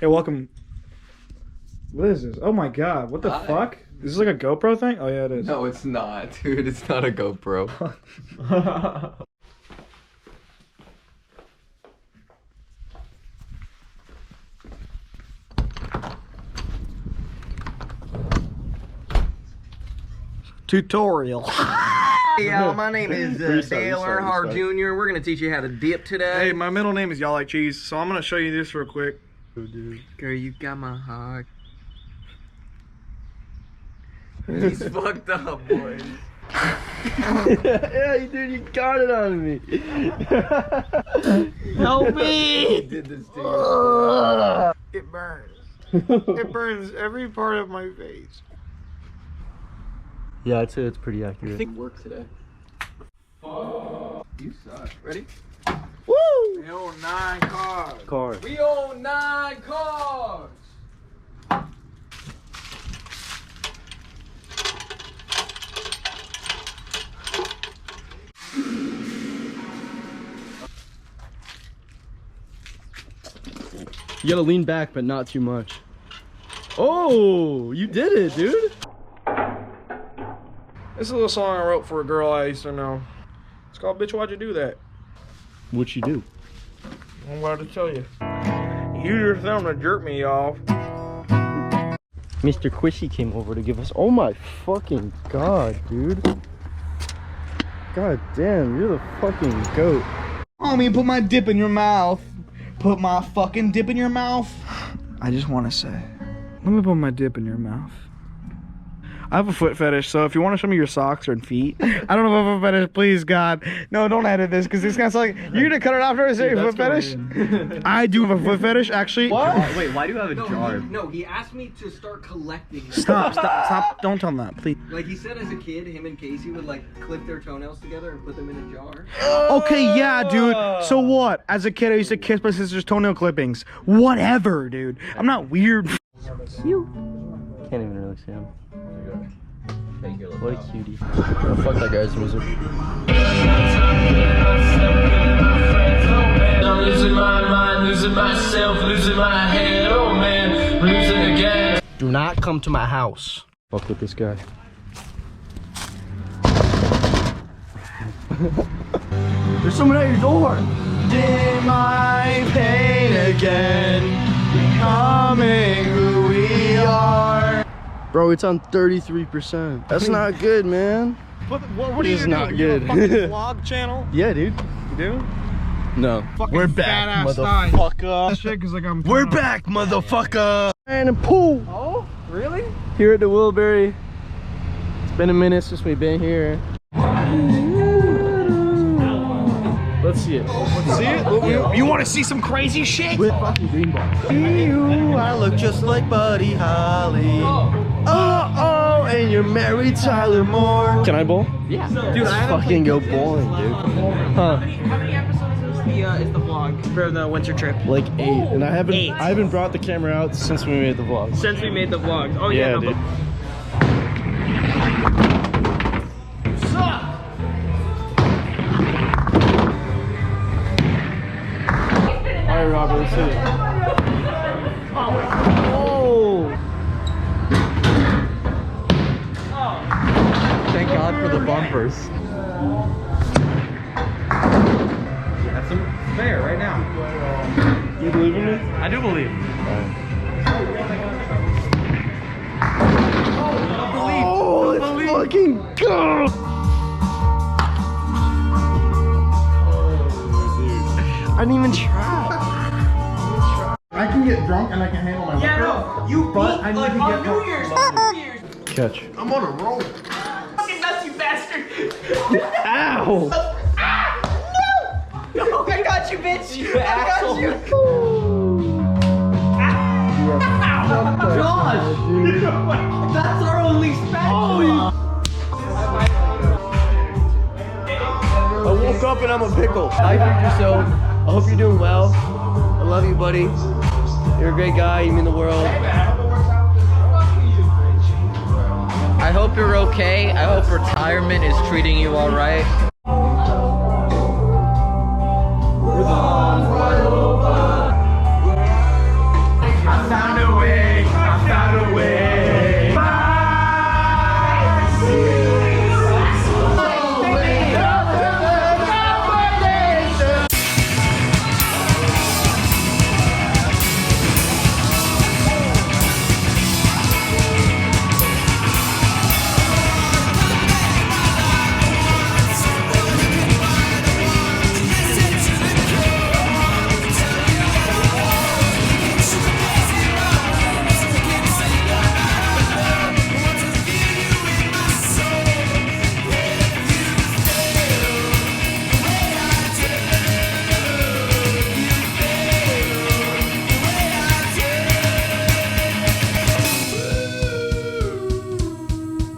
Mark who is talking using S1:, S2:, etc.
S1: Hey, welcome. What is this? Oh my god, what the fuck? Is this like a GoPro thing? Oh yeah, it is.
S2: No, it's not, dude. It's not a GoPro.
S1: Tutorial.
S3: Hey y'all, my name is Dale Earnhardt Jr. We're gonna teach you how to dip today.
S1: Hey, my middle name is Y'all Like Cheese, so I'm gonna show you this real quick.
S3: Oh, dude. Girl, you got my heart.
S2: He's fucked up, boys.
S3: Yeah, dude, you got it on me. Help me!
S2: He did this to you.
S1: It burns. It burns every part of my face.
S4: Yeah, I'd say it's pretty accurate.
S2: I think work today. You suck. Ready?
S1: Woo! We own 9 cars.
S2: We own 9 cars.
S4: You gotta lean back, but not too much. Oh, you did it, dude.
S1: This is a little song I wrote for a girl I used to know. It's called Bitch, Why'd You Do That?
S4: What'd you do?
S1: I'm about to tell you. You just something to jerk me off.
S4: Mr. Quishy came over to give us. Oh my fucking god, dude. God damn, you're the fucking goat.
S5: Homie, put my dip in your mouth. Put my fucking dip in your mouth. I just want to say,
S1: Let me put my dip in your mouth. I have a foot fetish, so if you want to show me your socks or feet, I don't have a foot fetish, please, God. No, don't edit this, because this guy's like, you're gonna cut it off and say your foot fetish? I do have a foot fetish, actually.
S4: What? Wait, why do you have a jar?
S3: No, he asked me to start collecting.
S1: Stop, don't tell him that, please.
S3: Like he said as a kid, him and Casey would like clip their toenails together and put them in a jar.
S1: Okay, yeah, dude. So what? As a kid, I used to kiss my sister's toenail clippings. Whatever, dude. I'm not weird.
S4: You. Can't even really see him. What a cutie. Oh, fuck that guy's music.
S6: I'm losing my mind, losing myself, losing my head, oh man, losing again.
S4: Do not come to my house. Fuck with this guy. There's someone at your door.
S5: in my pain again, becoming who we are.
S4: Bro, it's on 33%. That's not good, man.
S1: What are
S4: This
S1: you
S4: is not
S1: doing? You have a
S4: good.
S1: fucking vlog channel?
S4: Yeah, dude.
S1: You do?
S4: No.
S1: Fucking
S4: We're back,
S1: fat-ass
S4: motherfucker.
S1: That shit, 'cause, like, I'm
S4: We're back, motherfucker. And a pool.
S3: Oh, really?
S4: Here at the Wilbury. It's been a minute since we've been here. Let's see it.
S1: Let's see it? You want to see some crazy shit?
S4: With fucking green ball.
S5: You, I look just like Buddy Holly. Oh, and you're married Tyler Moore.
S4: Can I bowl?
S3: Yeah.
S4: Dude, I fucking go bowling, dude. Huh?
S3: How many episodes is the vlog for the winter trip?
S4: Like 8. And I haven't brought the camera out since we made the vlog.
S3: Since we made the vlog. Oh
S4: Yeah,
S3: yeah, no,
S4: dude. Alright, Robert, let's see it. Oh!
S2: Thank God for the bumpers.
S1: That's fair right now.
S4: Do you believe in me?
S1: I do believe.
S4: Oh, let's fucking go! I didn't even try.
S5: I can get drunk and I can handle my
S3: Yeah, no, you
S5: But
S3: beat
S5: I need
S3: like
S5: to
S3: on
S5: get
S3: New Year's.
S4: Catch.
S5: I'm on a roll.
S3: Fucking nuts, you bastard!
S4: Ow!
S3: No, I got you, bitch! I got you! Josh! That's our only spatula!
S4: I woke up and I'm a pickle. Hi, future self. I hope you're doing well. I love you, buddy. You're a great guy. You mean the world.
S7: I hope you're okay. I hope retirement is treating you all right.